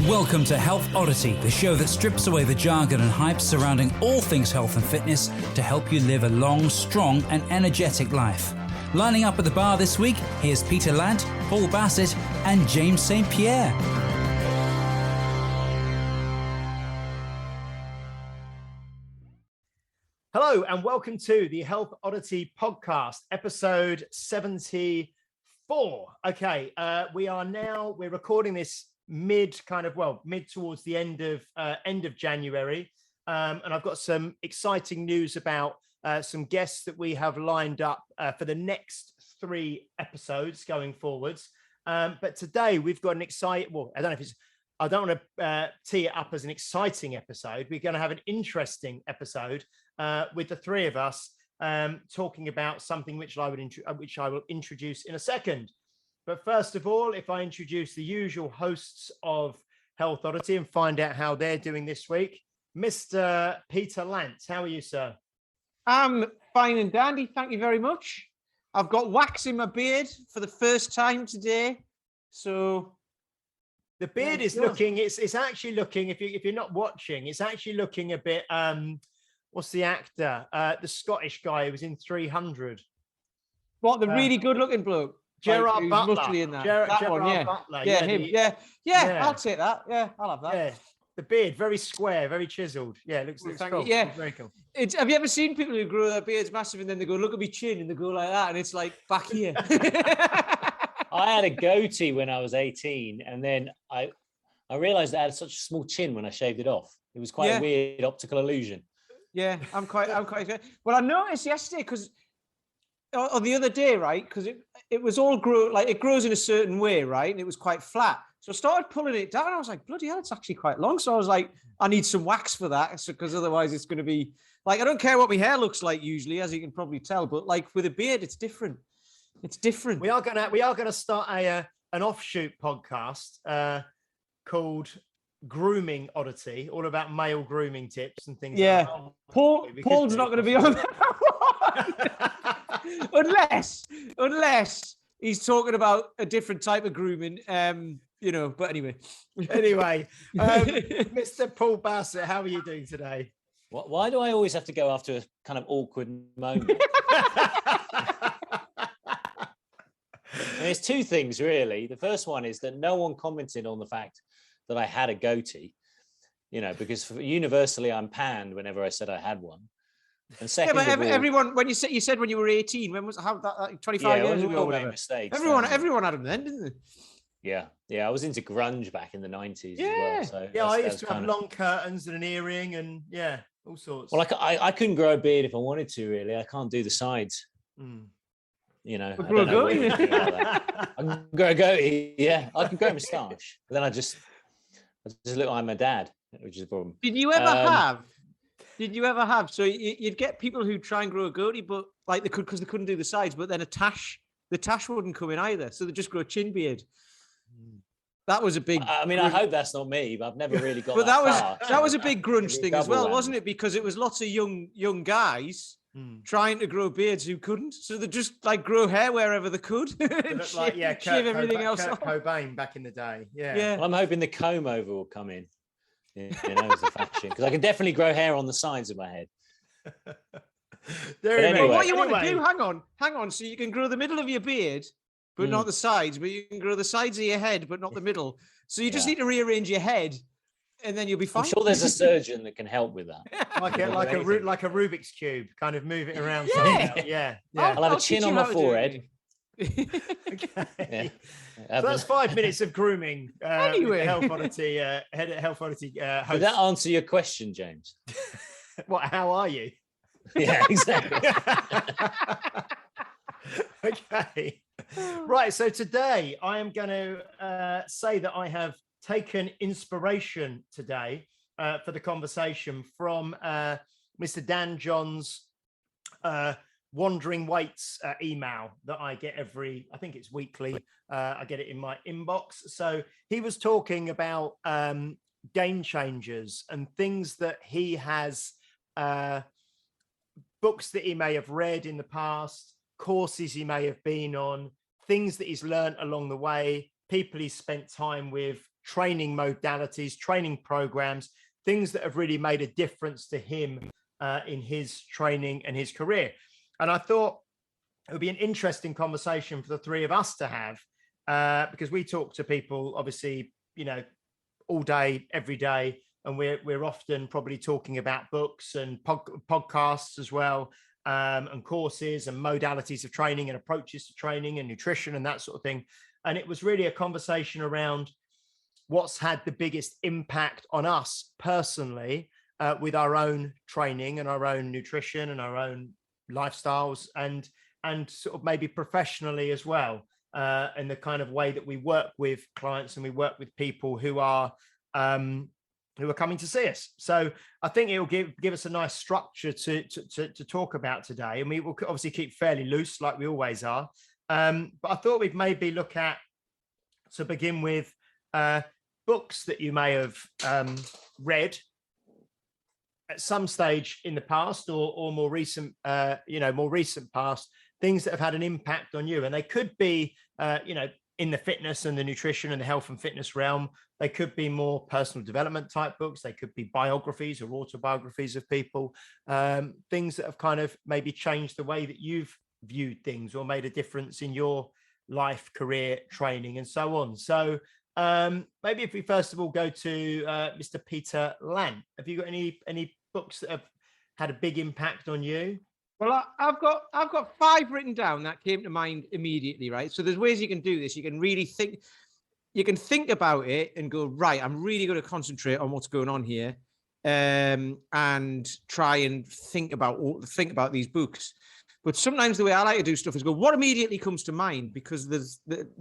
Welcome to Health Oddity, the show that strips away the jargon and hype surrounding all things health and fitness to help you live a long, strong and energetic life. Lining up at the bar this week, here's Peter Lant, Paul Bassett and James St. Pierre. Hello and welcome to the Health Oddity podcast, episode 74. Okay, we're recording this mid towards the end of January. And I've got some exciting news about some guests that we have lined up for the next 3 episodes going forwards. But today we've got an exciting, I don't want to tee it up as an exciting episode. We're going to have an interesting episode with the 3 of us talking about something which I will introduce in a second. But first of all, if I introduce the usual hosts of Health Oddity and find out how they're doing this week, Mr. Peter Lantz, how are you, sir? I'm fine and dandy, thank you very much. I've got wax in my beard for the first time today, so the beard is looking. It's actually looking. If you're not watching, it's actually looking a bit. What's the actor? The Scottish guy who was in 300. What, the really good-looking bloke? Gerard Butler. Mostly in that. Gerard one, yeah. Butler. Yeah, him. Yeah, I'll take that. Yeah, I'll have that. Yeah. The beard, very square, very chiseled. Yeah, it looks cool. Yeah, it's very cool. Have you ever seen people who grow their beards massive and then they go, look at me chin, and they go like that, and it's like back here. I had a goatee when I was 18, and then I realized I had such a small chin when I shaved it off. It was quite a weird optical illusion. Yeah, I'm quite good. Well, I noticed yesterday or the other day, right? Because it was all it grows in a certain way, right? And it was quite flat. So I started pulling it down. I was like, bloody hell, it's actually quite long. So I was like, I need some wax for that, because otherwise it's going to be like, I don't care what my hair looks like usually, as you can probably tell, but like with a beard, it's different. It's different. We are gonna start an offshoot podcast called Grooming Oddity, all about male grooming tips and things. Yeah, like that. Paul's not going to be on that unless he's talking about a different type of grooming. But anyway, Mr. Paul Bassett, how are you doing today? Why do I always have to go after a kind of awkward moment? There's 2 things, really. The first one is that no one commented on the fact that I had a goatee, because universally I'm panned whenever I said I had one. And second, everyone, when you said when you were 18, when was that 25 years ago? Mistakes. Everyone had them then, didn't they? Yeah. I was into grunge back in the 90s as well. So I used to have long curtains and an earring and all sorts. Well, I couldn't grow a beard if I wanted to. Really, I can't do the sides. I grow a goatee. I can grow a goatee. Yeah, I can grow a moustache, but then I just look like my dad, which is a problem. Did you ever have? So you'd get people who try and grow a goatee, but like they couldn't do the sides, but then the tash wouldn't come in either, so they just grow a chin beard. That was a big. I hope that's not me, but I've never really got. But that that was a big grunge thing as well, wasn't it? Because it was lots of young guys trying to grow beards who couldn't, so they just like grow hair wherever they could. Shave everything else off. Cobain back in the day. Yeah. Well, I'm hoping the comb over will come in. As a fashion, because I can definitely grow hair on the sides of my head. What you want to do? Hang on. So you can grow the middle of your beard, but not the sides. But you can grow the sides of your head, but not the middle. So you just need to rearrange your head, and then you'll be fine. I'm sure there's a surgeon that can help with that. like a Rubik's cube, kind of move it around. Yeah. I'll have a chin on my forehead. Okay. So that's 5 minutes of grooming. Anyway, Health Oddity, Health Oddity host. Did that answer your question, James? How are you? Yeah, exactly. Okay. Right. So today I am going to say that I have taken inspiration today for the conversation from Mr. Dan John's Wandering Weights email that I get I think it's weekly. I get it in my inbox. So he was talking about game changers and things that he has, books that he may have read in the past, courses he may have been on, things that he's learned along the way, people he's spent time with, training modalities, training programs, things that have really made a difference to him in his training and his career. And I thought it would be an interesting conversation for the three of us to have, because we talk to people, obviously, all day, every day, and we're often probably talking about books and podcasts as well, and courses and modalities of training and approaches to training and nutrition and that sort of thing. And it was really a conversation around what's had the biggest impact on us personally, with our own training and our own nutrition and our own lifestyles, and sort of maybe professionally as well, and the kind of way that we work with clients and we work with people who are coming to see us. So I think it will give us a nice structure to talk about today, and we will obviously keep fairly loose like we always are. But I thought we'd maybe look at, to begin with, books that you may have read at some stage in the past, or more recent, more recent past, things that have had an impact on you. And they could be, in the fitness and the nutrition and the health and fitness realm. They could be more personal development type books. They could be biographies or autobiographies of people, things that have kind of maybe changed the way that you've viewed things or made a difference in your life, career, training, and so on. So maybe if we first of all go to Mr. Peter Lant, have you got any books that have had a big impact on you? Well, I've got 5 written down that came to mind immediately, right? So there's ways you can do this. You can really think, you can think about it and go, right, I'm really going to concentrate on what's going on here, and try and think about these books. But sometimes the way I like to do stuff is go, what immediately comes to mind? Because there's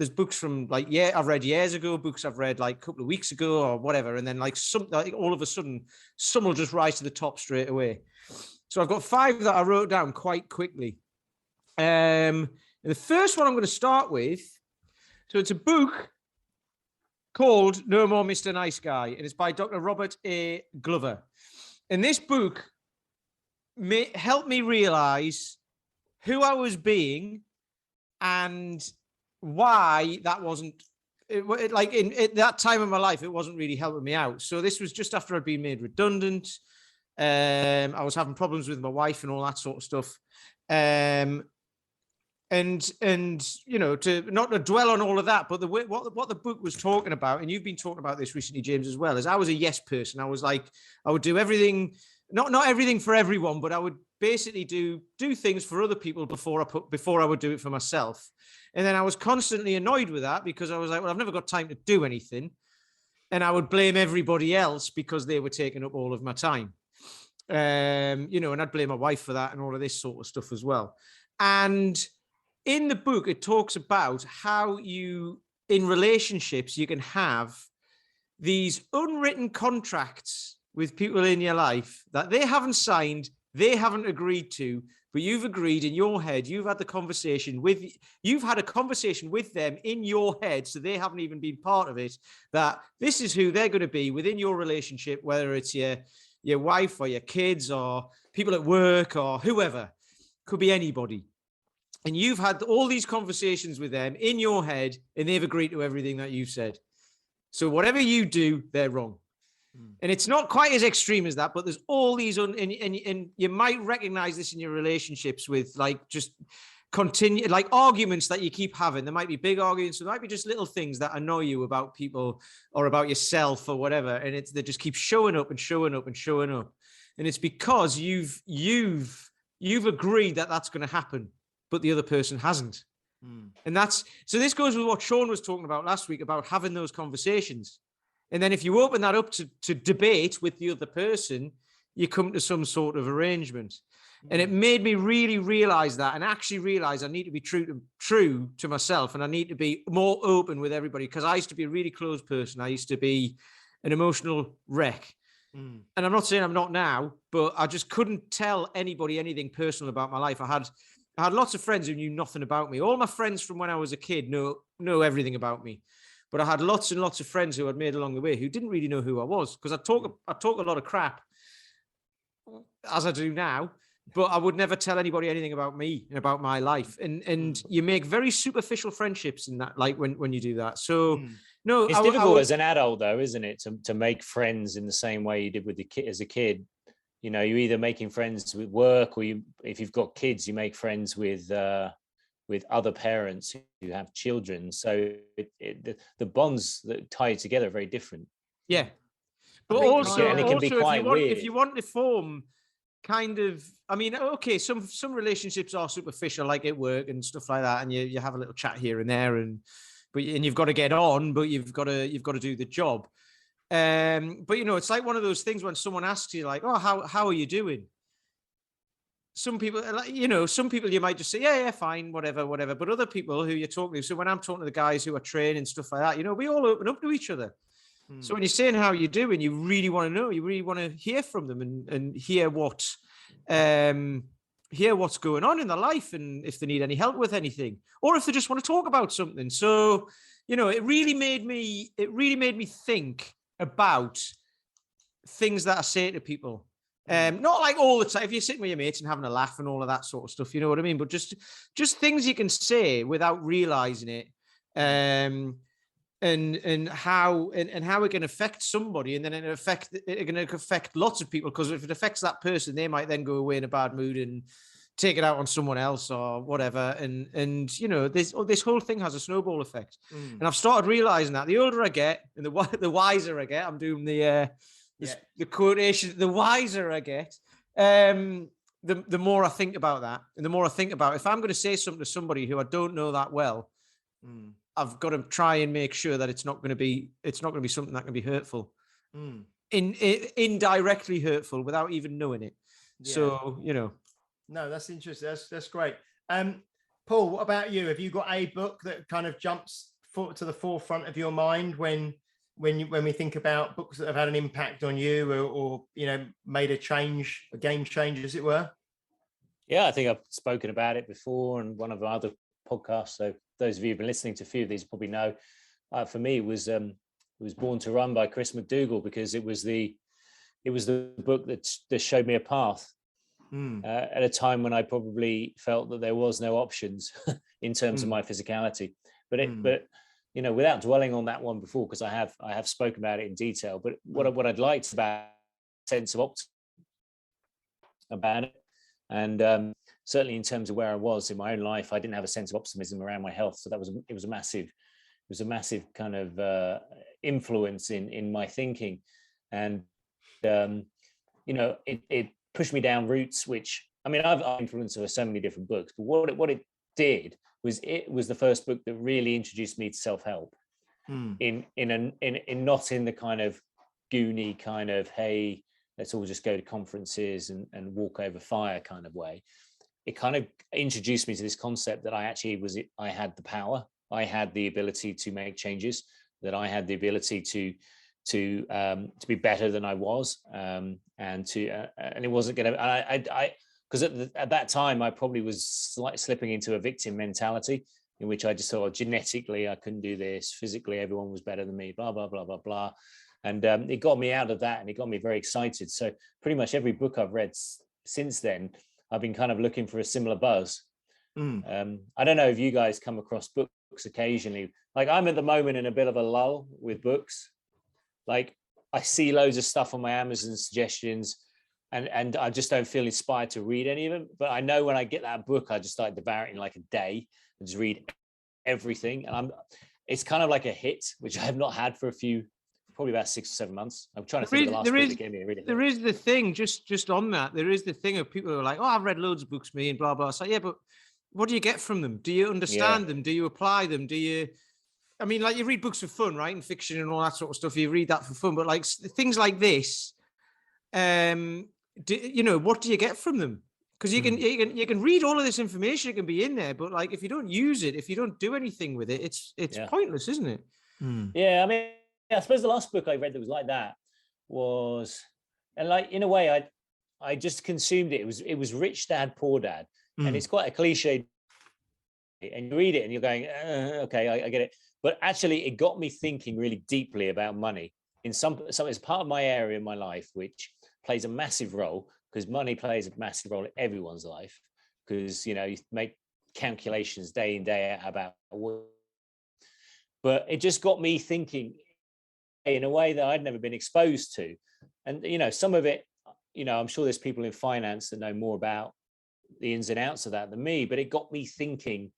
books from I've read years ago, books I've read like a couple of weeks ago or whatever. And then all of a sudden, some will just rise to the top straight away. So I've got 5 that I wrote down quite quickly. And the first one I'm going to start with, so it's a book called No More Mr. Nice Guy, and it's by Dr. Robert A. Glover. And this book helped me realize who I was being and why that wasn't, like in that time of my life, it wasn't really helping me out. So this was just after I'd been made redundant. I was having problems with my wife and all that sort of stuff. And to not to dwell on all of that, but what the book was talking about, and you've been talking about this recently, James, as well, is I was a yes person. I was like, I would do everything, not everything for everyone, but I would basically do things for other people before I would do it for myself. And then I was constantly annoyed with that because I was like, well, I've never got time to do anything. And I would blame everybody else because they were taking up all of my time. And I'd blame my wife for that and all of this sort of stuff as well. And in the book, it talks about how in relationships, you can have these unwritten contracts with people in your life that they haven't signed, they haven't agreed to, but you've agreed in your head. You've had a conversation with them in your head, so they haven't even been part of it, that this is who they're going to be within your relationship, whether it's your wife or your kids or people at work or whoever, could be anybody. And you've had all these conversations with them in your head, and they've agreed to everything that you've said. So whatever you do, they're wrong. And it's not quite as extreme as that, but there's all these, and you might recognize this in your relationships with just continue, arguments that you keep having. There might be big arguments, there might be just little things that annoy you about people or about yourself or whatever. And they just keep showing up and showing up and showing up. And it's because you've agreed that that's going to happen, but the other person hasn't. And so this goes with what Sean was talking about last week about having those conversations. And then if you open that up to debate with the other person, you come to some sort of arrangement. And it made me really realize that, and actually realize I need to be true to myself, and I need to be more open with everybody, because I used to be a really closed person. I used to be an emotional wreck. And I'm not saying I'm not now, but I just couldn't tell anybody anything personal about my life. I had lots of friends who knew nothing about me. All my friends from when I was a kid know everything about me. But I had lots and lots of friends who I'd made along the way who didn't really know who I was, because I talk a lot of crap, as I do now, but I would never tell anybody anything about me and about my life. And you make very superficial friendships in that, like when you do that. So No, It's difficult as an adult, though, isn't it, to make friends in the same way you did with the kid as a kid. You know, you're either making friends with work, or if you've got kids, you make friends with other parents who have children. So the bonds that tie you together are very different. Yeah, but and it can be quite weird. if you want to form kind of, I mean, okay, some relationships are superficial, like at work and stuff like that, and you have a little chat here and there, and you've got to get on, but you've got to do the job. But you know, it's like one of those things when someone asks you, like, "Oh, how are you doing?" Some people, you know, you might just say, "Yeah, fine, whatever." But other people who you're talking to, so when I'm talking to the guys who are training stuff like that, you know, we all open up to each other. So when you're saying how you're doing, you really want to know, you really want to hear from them and hear what's going on in their life, and if they need any help with anything, or if they just want to talk about something. So, you know, it really made me think about things that I say to people. Not like all the time. If you're sitting with your mates and having a laugh and all of that sort of stuff, you know what I mean? But just things you can say without realizing it. And how it can affect somebody, and then it can affect lots of people, because if it affects that person, they might then go away in a bad mood and take it out on someone else or whatever. And you know, this whole thing has a snowball effect. And I've started realizing that the older I get and the wiser I get, I'm doing the quotation, the wiser I get, the more I think about that, and the more I think about if I'm going to say something to somebody who I don't know that well. I've got to try and make sure that it's not going to be something that can be hurtful, indirectly hurtful without even knowing it. Yeah. So, you know. No, that's interesting. That's great. Paul, what about you? Have you got a book that kind of jumps to the forefront of your mind when we think about books that have had an impact on you, or you know, made a game change, as it were? Yeah, I think I've spoken about it before on one of our other podcasts. So those of you who've been listening to a few of these probably know. For me, it was Born to Run by Chris McDougall, because it was the book that showed me a path at a time when I probably felt that there was no options in terms of my physicality. But you know, without dwelling on that one before, because I have spoken about it in detail. But what I'd liked about sense of optimism about it, and certainly in terms of where I was in my own life, I didn't have a sense of optimism around my health. So it was a massive kind of influence in my thinking. And, you know, it pushed me down routes, which, I mean, I've influenced over so many different books, but what it did was, it was the first book that really introduced me to self-help in not in the kind of goony kind of, hey, let's all just go to conferences and walk over fire kind of way. It kind of introduced me to this concept that I had the power, I had the ability to make changes, that I had the ability to be better than I was, and it wasn't going to. Because at that time I probably was slipping into a victim mentality, in which I just thought, genetically I couldn't do this, physically everyone was better than me, blah blah blah blah blah. And it got me out of that, and it got me very excited. So pretty much every book I've read since then, I've been kind of looking for a similar buzz. I don't know if you guys come across books occasionally. Like, I'm at the moment in a bit of a lull with books. Like, I see loads of stuff on my Amazon suggestions, and I just don't feel inspired to read any of them. But I know when I get that book, I just like devour it in like a day and just read everything. And it's kind of like a hit, which I have not had for probably about 6 or 7 months. I'm trying to think of the last book that gave me a really. There is the thing, just on that, there is the thing of people who are like, oh, I've read loads of books, me, and blah, blah. It's like, yeah, but what do you get from them? Do you understand them? Do you apply them? I mean, like, you read books for fun, right? And fiction and all that sort of stuff. You read that for fun, but like things like this, you know, what do you get from them? Because you can read all of this information, it can be in there, but like, if you don't use it, if you don't do anything with it, it's pointless, isn't it? Yeah, I mean, I suppose the last book I read that was like that was, and like, in a way, I just consumed it. It was Rich Dad, Poor Dad, and it's quite a cliche. And you read it and you're going, okay, I get it. But actually, it got me thinking really deeply about money. It's part of my area in my life, which plays a massive role, because money plays a massive role in everyone's life. Because, you know, you make calculations day in, day out about what. but it just got me thinking in a way that I'd never been exposed to. And, some of it, I'm sure there's people in finance that know more about the ins and outs of that than me, but it got me thinking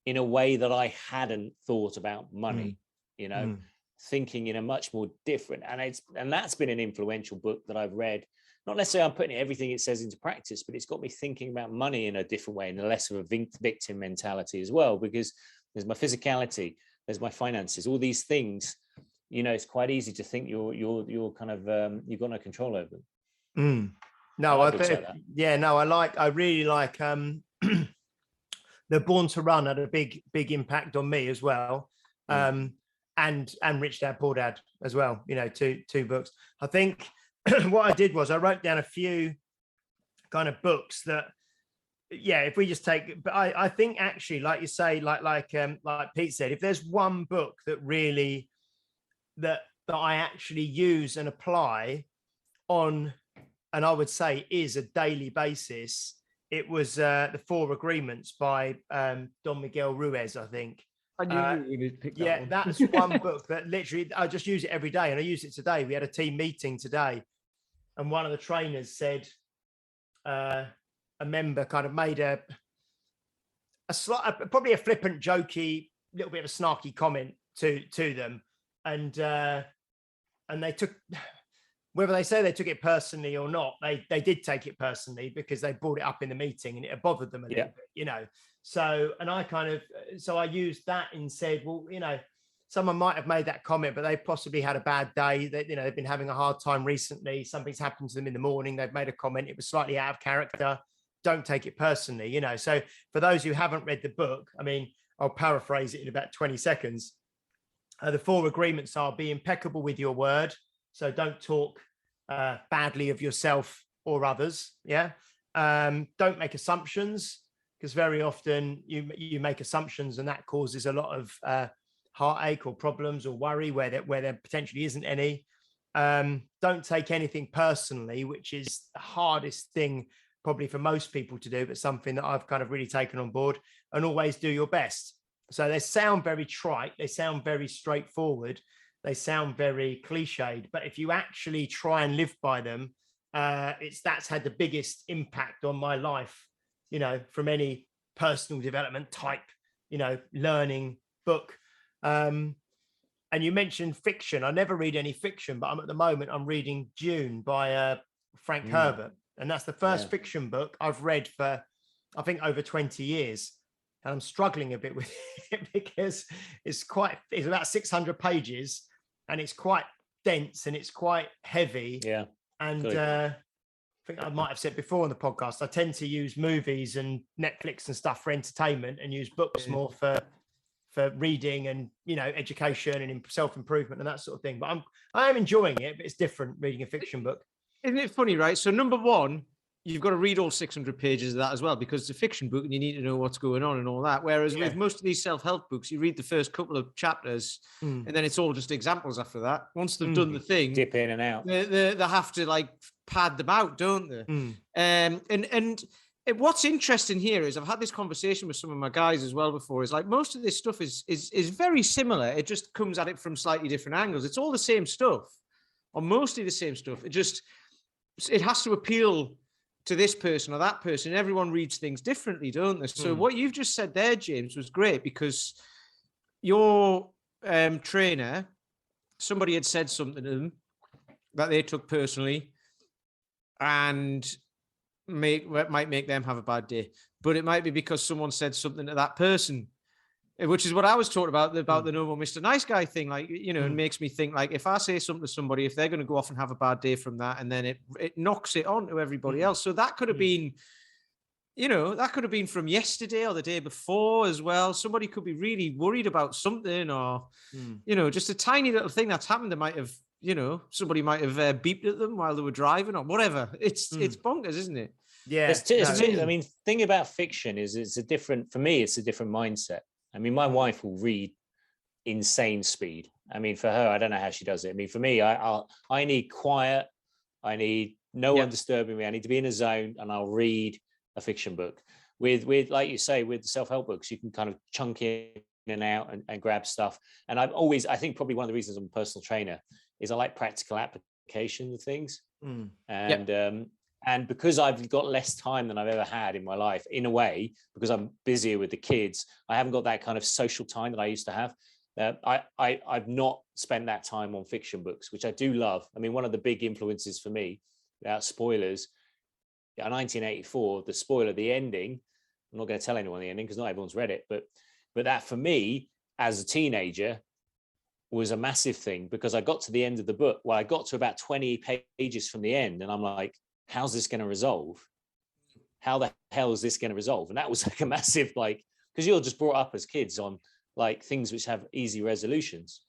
in a way that I hadn't thought about money, thinking in a much more different. And that's been an influential book that I've read. Not necessarily I'm putting everything it says into practice, but it's got me thinking about money in a different way, and less of a victim mentality as well, because there's my physicality, there's my finances, all these things. It's quite easy to think you're kind of you've got no control over them. No, I think, I really like the Born to Run had a big impact on me as well. And Rich Dad Poor Dad as well, two books. I think what I did was I wrote down a few kind of books that, if we just take, but I think actually, like you say, like Pete said, if there's one book that really that I actually use and apply on, and I would say is a daily basis, it was the Four Agreements by Don Miguel Ruiz, I think. I knew you would pick that one. That's one book that literally I just use it every day, and I use it today. We had a team meeting today, and one of the trainers said a member kind of made a probably a flippant, jokey, little bit of a snarky comment to them, and they took, whether they say they took it personally or not, they did take it personally, because they brought it up in the meeting and it bothered them a little bit, So, and I used that and said, well, someone might have made that comment, but they possibly had a bad day. That they've been having a hard time recently. Something's happened to them in the morning. They've made a comment. It was slightly out of character. Don't take it personally, So for those who haven't read the book, I mean, I'll paraphrase it in about 20 seconds. The Four Agreements are: be impeccable with your word. So don't talk badly of yourself or others. Don't make assumptions, because very often you make assumptions and that causes a lot of heartache or problems or worry where there potentially isn't any. Don't take anything personally, which is the hardest thing probably for most people to do, but something that I've kind of really taken on board. And always do your best. So they sound very trite, they sound very straightforward, they sound very cliched, but if you actually try and live by them, that's had the biggest impact on my life, from any personal development type, learning book. And you mentioned fiction. I never read any fiction, but at the moment I'm reading Dune by Frank Herbert, and that's the first fiction book I've read for, I think, over 20 years. And I'm struggling a bit with it because it's about 600 pages, and it's quite dense and it's quite heavy. Yeah. And I think I might have said before on the podcast, I tend to use movies and Netflix and stuff for entertainment, and use books more for reading and, education and self-improvement and that sort of thing. But I am enjoying it, but it's different reading a fiction book. Isn't it funny, right? So number one, you've got to read all 600 pages of that as well, because it's a fiction book and you need to know what's going on and all that. Whereas with most of these self-help books, you read the first couple of chapters and then it's all just examples after that. Once they've done the thing, dip in and out. They have to like pad them out, don't they? And what's interesting here is I've had this conversation with some of my guys as well before, is like most of this stuff is very similar. It just comes at it from slightly different angles. It's all the same stuff, or mostly the same stuff. It has to appeal to this person or that person. Everyone reads things differently, don't they? So what you've just said there, James, was great, because your trainer, somebody had said something to them that they took personally and might make them have a bad day. But it might be because someone said something to that person, which is what I was talking about the No More Mr. Nice Guy thing. Like, it makes me think, like, if I say something to somebody, if they're going to go off and have a bad day from that, and then it knocks it on to everybody else. So that could have been, that could have been from yesterday or the day before as well. Somebody could be really worried about something, or, just a tiny little thing that's happened. They might have, somebody might have beeped at them while they were driving or whatever. It's bonkers, isn't it? Yeah. I mean, thing about fiction is it's a different mindset. I mean, my wife will read insane speed. I mean, for her, I don't know how she does it. I mean, for me, I need quiet. I need no one disturbing me. I need to be in a zone, and I'll read a fiction book. With like you say, with the self-help books, you can kind of chunk in and out and grab stuff. And I think probably one of the reasons I'm a personal trainer is I like practical application of things. And because I've got less time than I've ever had in my life, in a way, because I'm busier with the kids, I haven't got that kind of social time that I used to have. I've not spent that time on fiction books, which I do love. I mean, one of the big influences for me, without spoilers, 1984, the spoiler, the ending. I'm not going to tell anyone the ending because not everyone's read it, but that for me as a teenager was a massive thing, because I got to the end of the book. Well, I got to about 20 pages from the end, and I'm like, how's this going to resolve? How the hell is this going to resolve? And that was like a massive, like, because you're just brought up as kids on like things which have easy resolutions,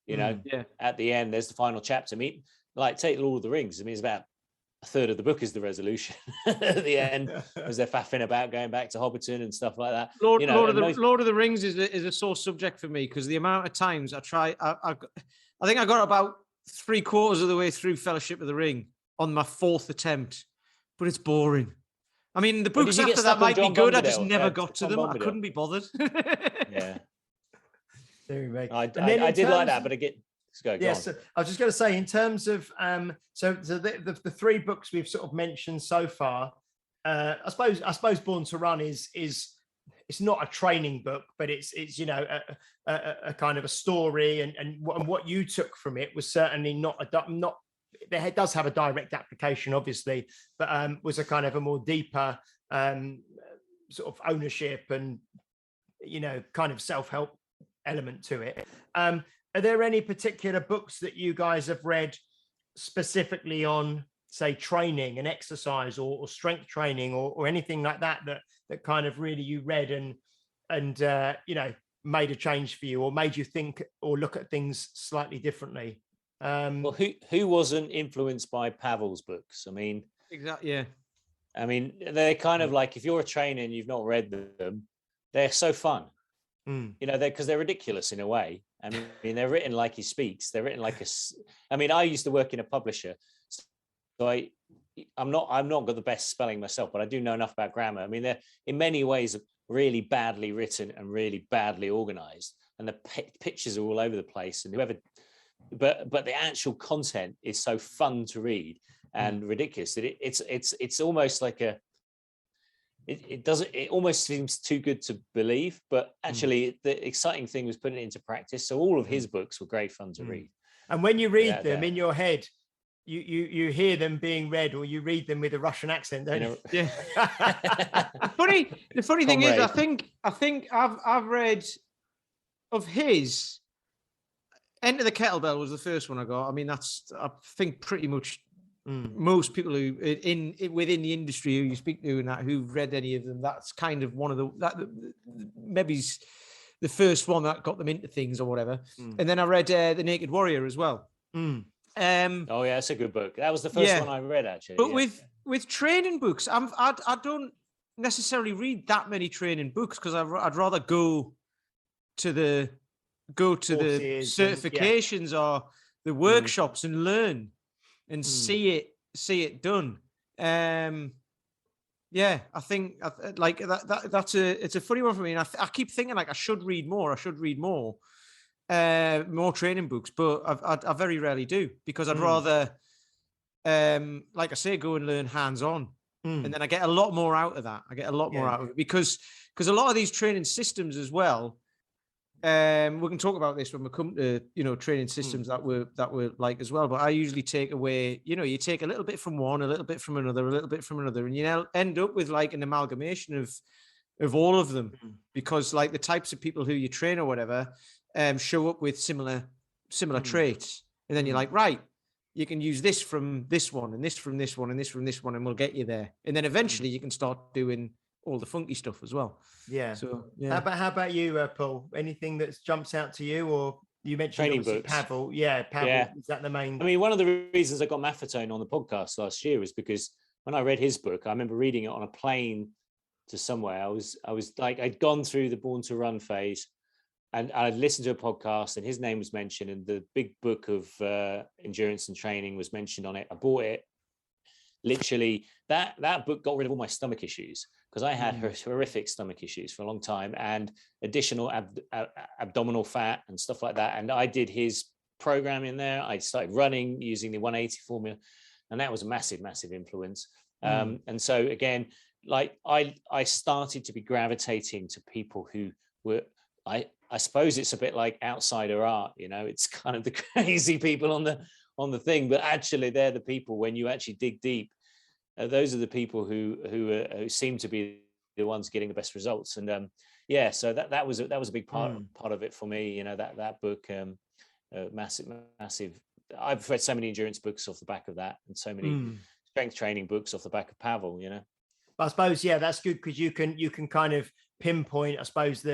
you know. At the end, there's the final chapter. I mean, like, take Lord of the Rings. I mean, it's about a third of the book is the resolution at the end, as they're faffing about going back to Hobbiton and stuff like that. Lord of the Rings is a sore subject for me, because the amount of times I think I got about 3/4 of the way through Fellowship of the Ring on my 4th attempt, but it's boring. I mean, the books after that might be good. I just never got to them. I couldn't be bothered. Yeah. Anyway. I did like that, but again, so I was just going to say, in terms of so the 3 books we've sort of mentioned so far, I suppose Born to Run is it's not a training book, but it's you know a kind of a story, and what you took from it was certainly not it does have a direct application, obviously, but was a kind of a more deeper sort of ownership and, you know, kind of self-help element to it. Are there any particular books that you guys have read specifically on, say, training and exercise or strength training or anything like that kind of really you read and you know, made a change for you, or made you think or look at things slightly differently? Well, who wasn't influenced by Pavel's books? I mean, exactly. Yeah. I mean, they're kind of like, if you're a trainer and you've not read them, they're so fun. You know, because they're ridiculous in a way. I mean, they're written like he speaks. They're written like I mean, I used to work in a publisher, so I'm not got the best spelling myself, but I do know enough about grammar. I mean, they're in many ways really badly written and really badly organized, and the pictures are all over the place. And but the actual content is so fun to read and ridiculous that it's almost like it almost seems too good to believe, but actually the exciting thing was putting it into practice. So all of his books were great fun to read. And when you read them in your head, you hear them being read, or you read them with a Russian accent, don't you? Yeah. The funny thing is, I think I've read of his. Enter the Kettlebell was the first one I got. I mean, that's, I think, pretty much most people who within the industry who you speak to and that who've read any of them, that's kind of one of maybe the first one that got them into things or whatever. And then I read The Naked Warrior as well. Oh yeah, it's a good book. That was the first one I read, actually. But with training books, I don't necessarily read that many training books, because I'd rather go to the certifications or the workshops and learn and see it done. Yeah, I think like it's a funny one for me, and I keep thinking like I should read more training books, but I very rarely do, because I'd rather like I say, go and learn hands-on, and then I get a lot more out of that. I get a lot more out of it, because a lot of these training systems as well. We can talk about this when we come to, you know, training systems that were like as well. But I usually take away, you know, you take a little bit from one, a little bit from another, a little bit from another, and you end up with like an amalgamation of all of them, because like the types of people who you train or whatever show up with similar traits, and then you're like, right, you can use this from this one, and this from this one, and this from this one, and we'll get you there. And then eventually you can start doing all the funky stuff as well. Yeah. So yeah. How about you, Paul? Anything that jumps out to you, or you mentioned training books? Pavel. Yeah, Pavel. Yeah. Is that the main? I mean, one of the reasons I got Maffetone on the podcast last year was because when I read his book, I remember reading it on a plane to somewhere. I was like, I'd gone through the Born to Run phase, and I'd listened to a podcast, and his name was mentioned, and the big book of endurance and training was mentioned on it. I bought it, literally that book got rid of all my stomach issues, because I had horrific stomach issues for a long time, and additional abdominal fat and stuff like that. And I did his program in there. I started running using the 180 formula, and that was a massive influence. And so again, like I started to be gravitating to people who were, I suppose it's a bit like outsider art, it's kind of the crazy people on the thing, but actually they're the people, when you actually dig deep, those are the people who seem to be the ones getting the best results. And so that was a big part of it for me. That book, massive. I've read so many endurance books off the back of that, and so many strength training books off the back of Pavel. I suppose, that's good, because you can kind of pinpoint, I suppose,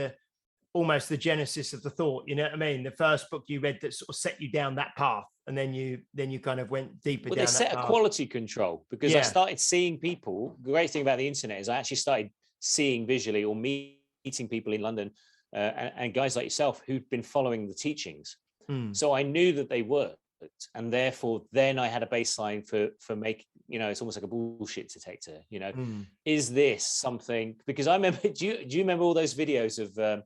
almost the genesis of the thought. You know what I mean? The first book you read that sort of set you down that path, and then you kind of went deeper down that path. They set a quality control, because I started seeing people. The great thing about the internet is I actually started seeing visually, or meeting people in London, and guys like yourself who'd been following the teachings. So I knew that they worked, and therefore then I had a baseline for making, it's almost like a bullshit detector. Is this something? Because I remember, do you remember all those videos of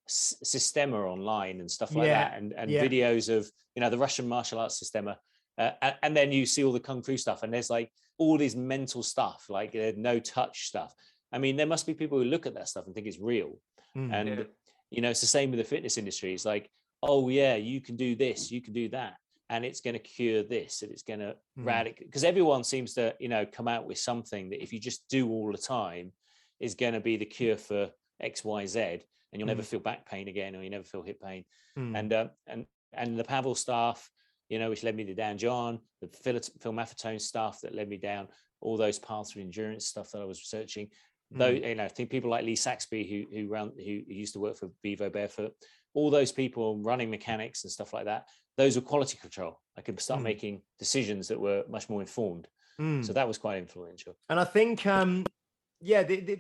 Systema online and stuff like that, and videos of the Russian martial arts Systema, and then you see all the kung fu stuff, and there's like all this mental stuff, like no touch stuff. I mean, there must be people who look at that stuff and think it's real. And it's the same with the fitness industry. It's like, oh yeah, you can do this, you can do that, and it's going to cure this, and it's going to radically, because everyone seems to come out with something that if you just do all the time is going to be the cure for XYZ, and you'll never feel back pain again, or you never feel hip pain. And the Pavel stuff, which led me to Dan John, the Philmaffetone stuff that led me down all those paths of endurance stuff that I was researching. Though I think people like Lee Saxby, who used to work for Bevo Barefoot, all those people running mechanics and stuff like that, those were quality control. I could start making decisions that were much more informed. So that was quite influential. And I think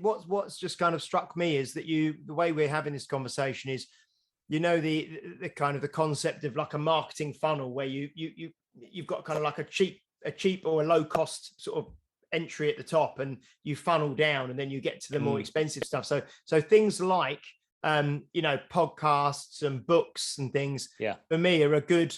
what's just kind of struck me is that the way we're having this conversation is, the kind of the concept of like a marketing funnel, where you've got kind of like a cheap or a low cost sort of entry at the top, and you funnel down, and then you get to the more expensive stuff. So things like podcasts and books and things, for me, are a good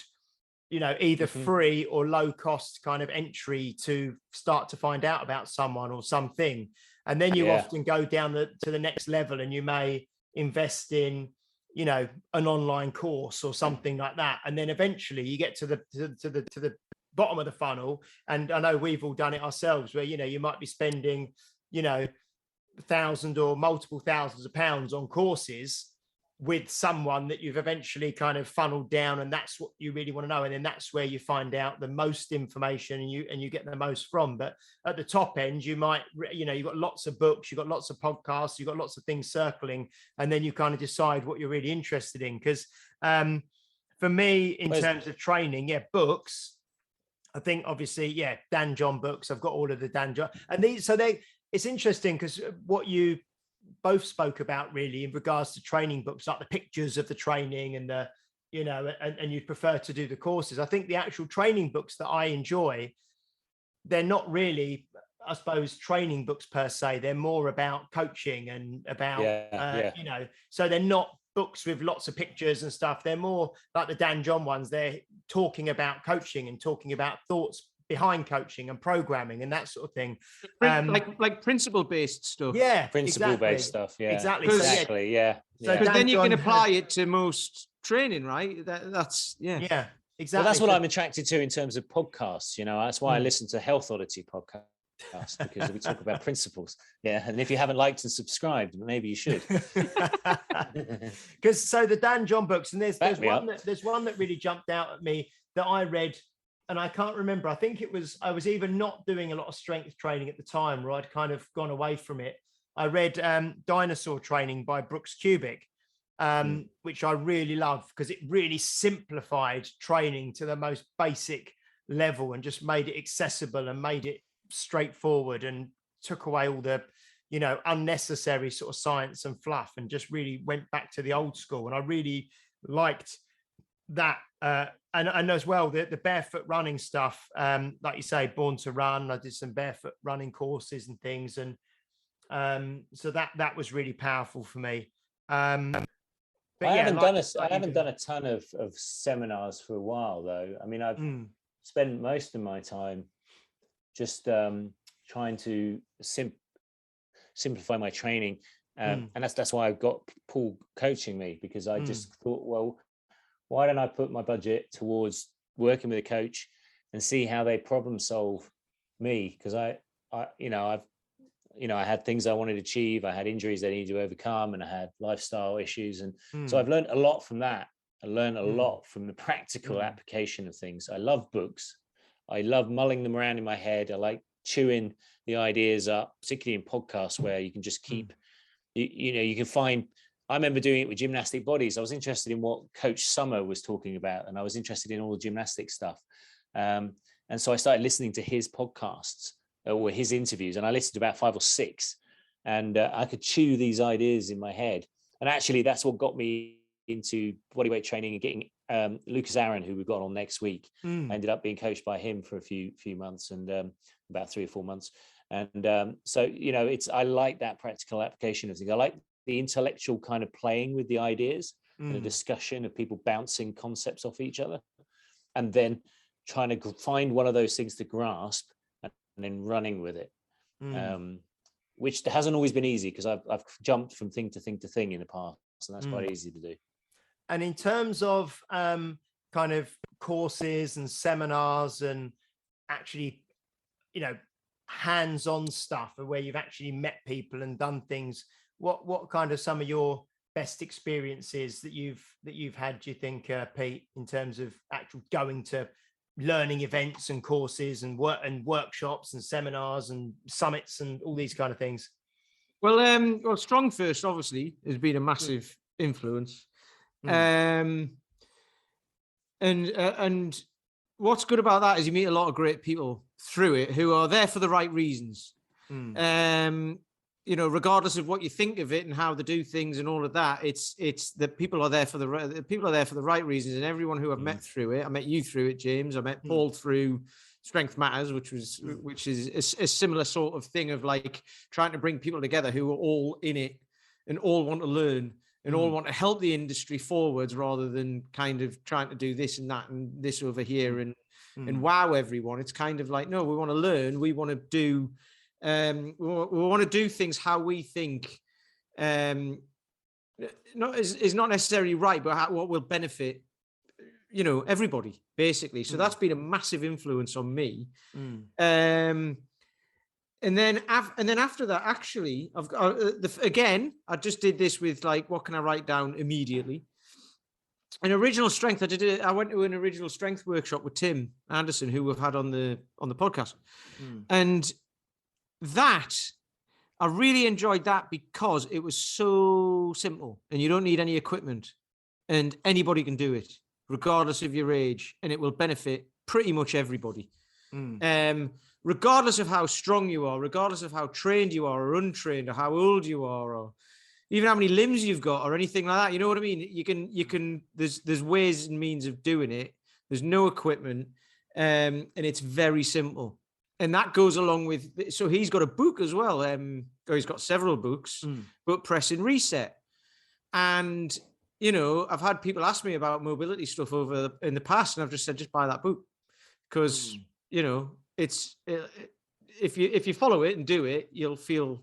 either free or low cost kind of entry to start to find out about someone or something. And then you often go down to the next level, and you may invest in an online course or something like that, and then eventually you get to the bottom of the funnel. And I know we've all done it ourselves, where you might be spending $1,000 or multiple thousands of pounds on courses with someone that you've eventually kind of funneled down, and that's what you really want to know. And then that's where you find out the most information, and you get the most from. But at the top end, you might, you've got lots of books, you've got lots of podcasts, you've got lots of things circling, and then you kind of decide what you're really interested in. Because for me, in terms of training, books, I think obviously, Dan John books. I've got all of the Dan John, and it's interesting because what you both spoke about really in regards to training books, like the pictures of the training and and you'd prefer to do the courses. I think the actual training books that I enjoy, they're not really, I suppose, training books per se. They're more about coaching and about, so they're not books with lots of pictures and stuff. They're more like the Dan John ones. They're talking about coaching and talking about thoughts behind coaching and programming and that sort of thing, like principle based stuff. Principle based stuff. Exactly. So then you can apply it to most training, right? That's exactly. Well, that's what I'm attracted to in terms of podcasts. That's why I listen to Health Oddity podcast, because we talk about principles. And if you haven't liked and subscribed, maybe you should. Because the Dan John books, and there's one that really jumped out at me that I read. And I can't remember. I think I was either not doing a lot of strength training at the time, or I'd kind of gone away from it. I read Dinosaur Training by Brooks Kubik, which I really love, because it really simplified training to the most basic level and just made it accessible and made it straightforward and took away all the, unnecessary sort of science and fluff, and just really went back to the old school. And I really liked that and as well, the barefoot running stuff, like you say, Born to Run. I did some barefoot running courses and things, and so that was really powerful for me. But I yeah, haven't done a ton of seminars for a while though. I mean, I've spent most of my time just trying to simplify my training, and that's why I've got Paul coaching me, because I just thought, well, why don't I put my budget towards working with a coach and see how they problem solve me? Because I had things I wanted to achieve. I had injuries I needed to overcome, and I had lifestyle issues. And so I've learned a lot from that. I learned a lot from the practical application of things. I love books. I love mulling them around in my head. I like chewing the ideas up, particularly in podcasts where you can just keep, you can find, I remember doing it with gymnastic bodies. I was interested in what Coach Summer was talking about, and I was interested in all the gymnastic stuff. And so I started listening to his podcasts or his interviews, and I listened to about 5 or 6, and I could chew these ideas in my head. And actually, that's what got me into bodyweight training and getting Lucas Aaron, who we've got on next week. I ended up being coached by him for a few months, and about 3 or 4 months. And so, I like that practical application of things. I like the intellectual kind of playing with the ideas and the discussion of people bouncing concepts off each other, and then trying to find one of those things to grasp and then running with it, which hasn't always been easy, because I've jumped from thing to thing to thing in the past, and that's quite easy to do. And in terms of kind of courses and seminars and actually, hands-on stuff, where you've actually met people and done things, what kind of some of your best experiences that you've had, do you think, Pete, in terms of actual going to learning events and courses and workshops and seminars and summits and all these kind of things? Well, Strong First obviously has been a massive influence. And what's good about that is you meet a lot of great people through it who are there for the right reasons. Regardless of what you think of it and how they do things and all of that, it's that people are there for the right reasons. And everyone who I've met through it, I met you through it, James. I met Paul through Strength Matters, which is a similar sort of thing of like trying to bring people together who are all in it and all want to learn and all want to help the industry forwards, rather than kind of trying to do this and that and this over here and wow everyone. It's kind of like, no, we want to learn. We want to do. We want to do things how we think is not necessarily right, but what will benefit, everybody, basically. So that's been a massive influence on me. And then after that, actually, I've got again, I just did this with like, what can I write down immediately? An original strength. I went to an original strength workshop with Tim Anderson, who we've had on the podcast, and that I really enjoyed that because it was so simple and you don't need any equipment and anybody can do it regardless of your age, and it will benefit pretty much everybody. Regardless of how strong you are, regardless of how trained you are or untrained, or how old you are, or even how many limbs you've got or anything like that. You know what I mean? You can there's ways and means of doing it. There's no equipment, and it's very simple. And that goes along with, so he's got a book as well. He's got several books, but Press and Reset. And, I've had people ask me about mobility stuff in the past, and I've just said, just buy that book. Because, if you follow it and do it, it'll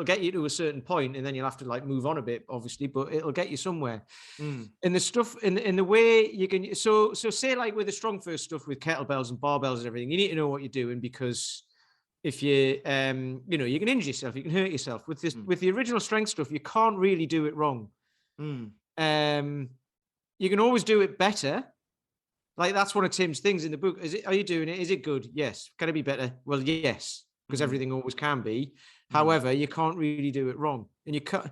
get you to a certain point, and then you'll have to like move on a bit, obviously, but it'll get you somewhere. And the stuff in the way you can, so say like with the Strong First stuff with kettlebells and barbells and everything, you need to know what you're doing, because if you, you can injure yourself, you can hurt yourself with this, with the original strength stuff, you can't really do it wrong. You can always do it better. Like that's one of Tim's things in the book. Are you doing it? Is it good? Yes. Can it be better? Well, yes, because everything always can be. However, you can't really do it wrong, and you can't.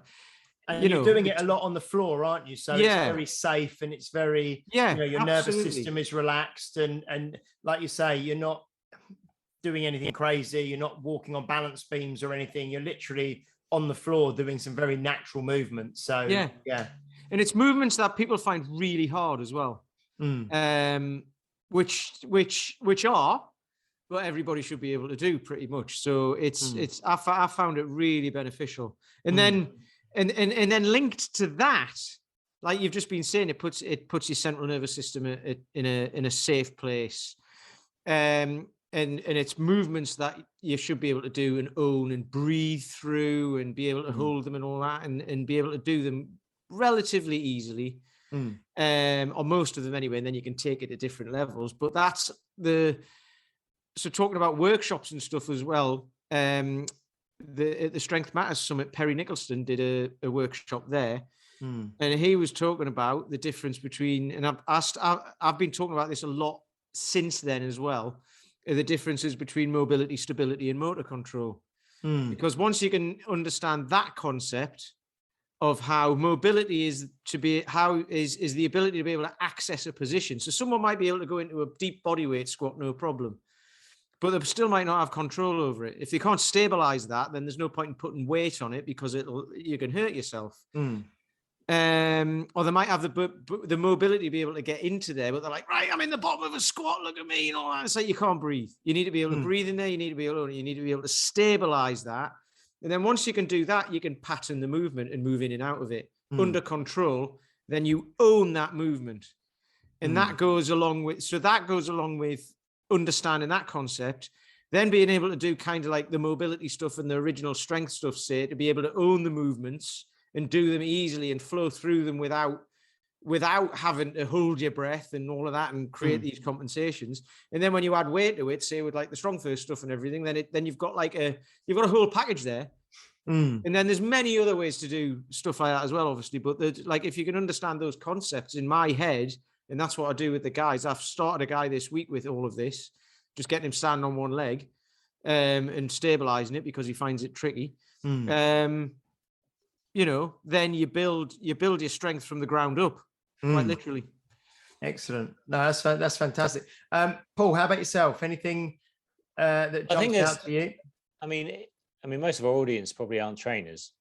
And you're doing it a lot on the floor, aren't you? So it's very safe, and it's very, your nervous system is relaxed, and like you say, you're not doing anything crazy. You're not walking on balance beams or anything. You're literally on the floor doing some very natural movements. So yeah. And it's movements that people find really hard as well. which are what everybody should be able to do pretty much. So I found it really beneficial. And then and then linked to that, like you've just been saying, it puts your central nervous system in a safe place. And it's movements that you should be able to do and own and breathe through and be able to hold them and all that and be able to do them relatively easily. Or most of them anyway, and then you can take it to different levels. But that's so talking about workshops and stuff as well. The Strength Matters Summit, Perry Nicholson did a workshop there, and he was talking about the difference between, and I've been talking about this a lot since then as well, the differences between mobility, stability, and motor control. Because once you can understand that concept of how mobility is the ability to be able to access a position. So someone might be able to go into a deep body weight squat, no problem, but they still might not have control over it. If they can't stabilize that, then there's no point in putting weight on it because you can hurt yourself. Or they might have the mobility to be able to get into there, but they're like, right, I'm in the bottom of a squat, look at me, and all that. It's like you can't breathe. You need to be able to breathe in there. You need to be able to stabilize that. And then once you can do that, you can pattern the movement and move in and out of it under control. Then you own that movement. And that goes along with understanding that concept, then being able to do kind of like the mobility stuff and the original strength stuff, say, to be able to own the movements and do them easily and flow through them without having to hold your breath and all of that and create these compensations. And then when you add weight to it, say with like the strong first stuff and everything, then you've got a whole package there. And then there's many other ways to do stuff like that as well, obviously. But like if you can understand those concepts in my head, and that's what I do with the guys. I've started a guy this week with all of this, just getting him standing on one leg and stabilizing it because he finds it tricky. Then you build your strength from the ground up. Quite literally. Excellent. No, that's fantastic. Paul, how about yourself? Anything that jumps out to you? I mean, most of our audience probably aren't trainers.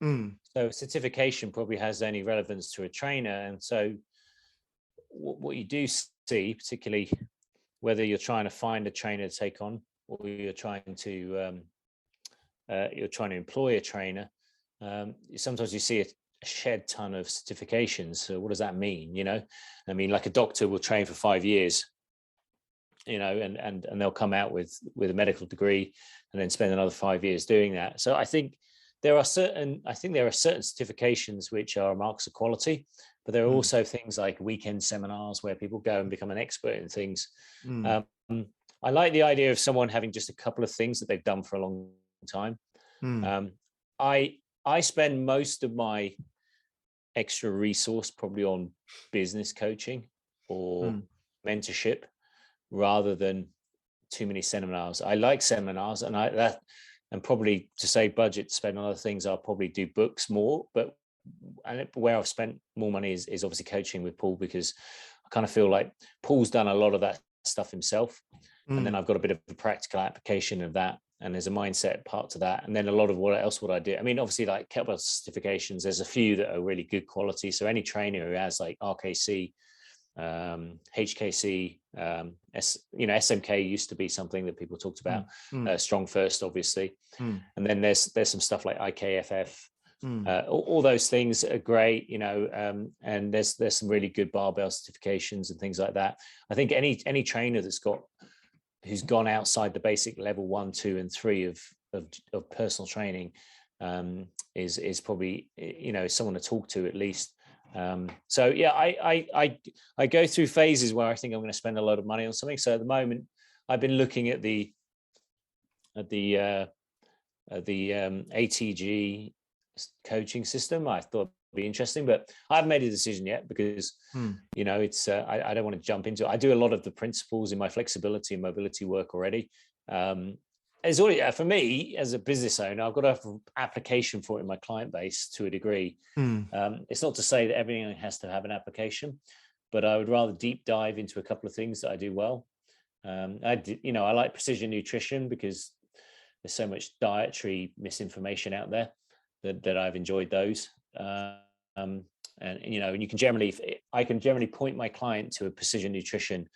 So certification probably has only relevance to a trainer. And so what you do see, particularly whether you're trying to find a trainer to take on or you're trying to employ a trainer, sometimes you see a shed ton of certifications. So what does that mean? I mean, like a doctor will train for 5 years, and they'll come out with a medical degree and then spend another 5 years doing that. So I think there are certain certifications which are marks of quality, but there are also things like weekend seminars where people go and become an expert in things. I like the idea of someone having just a couple of things that they've done for a long time. I spend most of my extra resource probably on business coaching or mentorship rather than too many seminars. I like seminars, and probably to save budget to spend on other things, I'll probably do books more. But where I've spent more money is obviously coaching with Paul, because I kind of feel like Paul's done a lot of that stuff himself, and then I've got a bit of a practical application of that. And there's a mindset part to that. And then a lot of what else would I do? I mean, obviously, like kettlebell certifications, there's a few that are really good quality. So any trainer who has like RKC, HKC, SMK used to be something that people talked about. Strong First, obviously. And then there's some stuff like IKFF. All those things are great, and there's some really good barbell certifications and things like that. I think any trainer who's gone outside the basic level 1, 2, and 3 of personal training is probably someone to talk to at least. So yeah, I go through phases where I think I'm going to spend a lot of money on something. So at the moment, I've been looking at the ATG coaching system. I thought it'd be interesting, but I haven't made a decision yet because it's I don't want to jump into it. I do a lot of the principles in my flexibility and mobility work already. It's already, for me as a business owner, I've got to have an application for it in my client base to a degree. It's not to say that everything has to have an application, but I would rather deep dive into a couple of things that I do well. I like precision nutrition because there's so much dietary misinformation out there that I've enjoyed those. and you know, and I can generally point my client to a precision nutrition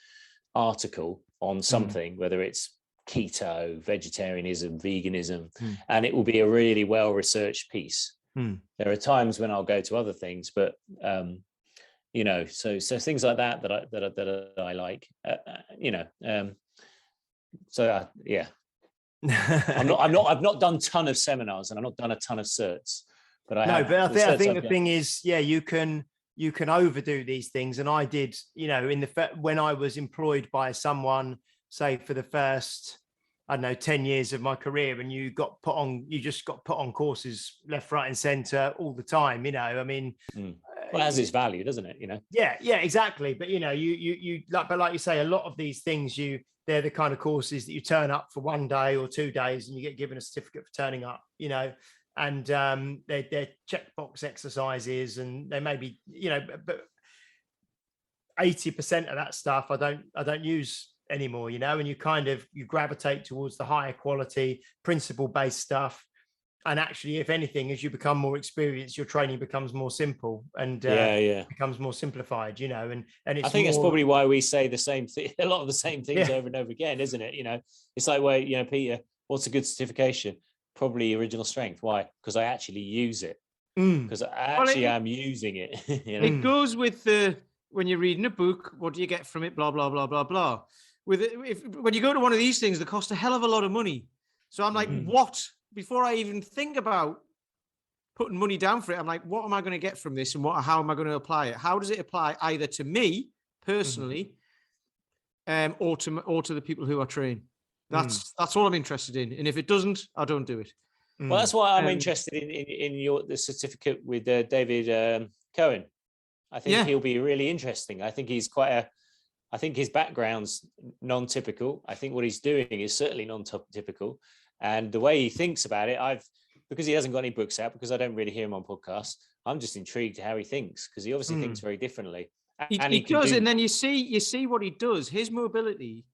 article on something, whether it's keto, vegetarianism, veganism, and it will be a really well researched piece. There are times when I'll go to other things, but you know, so things like that I like, you know, yeah. I've not done a ton of seminars, and I've not done a ton of certs, but I think the thing is, yeah, you can overdo these things. And I did, you know, when I was employed by someone, say for the first, I don't know, 10 years of my career, and you just got put on courses left, right, and center all the time, you know, I mean, well, it has its value, doesn't it? You know? Yeah, exactly. But you know, you like you say, a lot of these things, they're the kind of courses that you turn up for 1 day or 2 days and you get given a certificate for turning up, you know, and they're checkbox exercises, and they may be, you know, but 80% of that stuff I don't use anymore, you know, and you gravitate towards the higher quality principle-based stuff. And actually, if anything, as you become more experienced, your training becomes more simple and becomes more simplified, you know, and it's, I think that's probably why we say the same thing, a lot of the same things over and over again, isn't it? You know, it's like, well, you know, Peter, what's a good certification? Probably original strength. Why? Because I actually use it. Because I actually am using it. You know? It goes with when you're reading a book, what do you get from it? Blah, blah, blah, blah, blah. When you go to one of these things, they cost a hell of a lot of money. So I'm like, what? Before I even think about putting money down for it, I'm like, what am I going to get from this, and how am I going to apply it? How does it apply either to me personally, or to the people who are trained? That's all I'm interested in. And if it doesn't, I don't do it. Well, that's why I'm interested in the certificate with David Cohen. I think he'll be really interesting. I think I think his background's non-typical. I think what he's doing is certainly non-typical. And the way he thinks about it, because he hasn't got any books out, because I don't really hear him on podcasts, I'm just intrigued how he thinks, because he obviously thinks very differently. And he does, and then you see what he does. His mobility,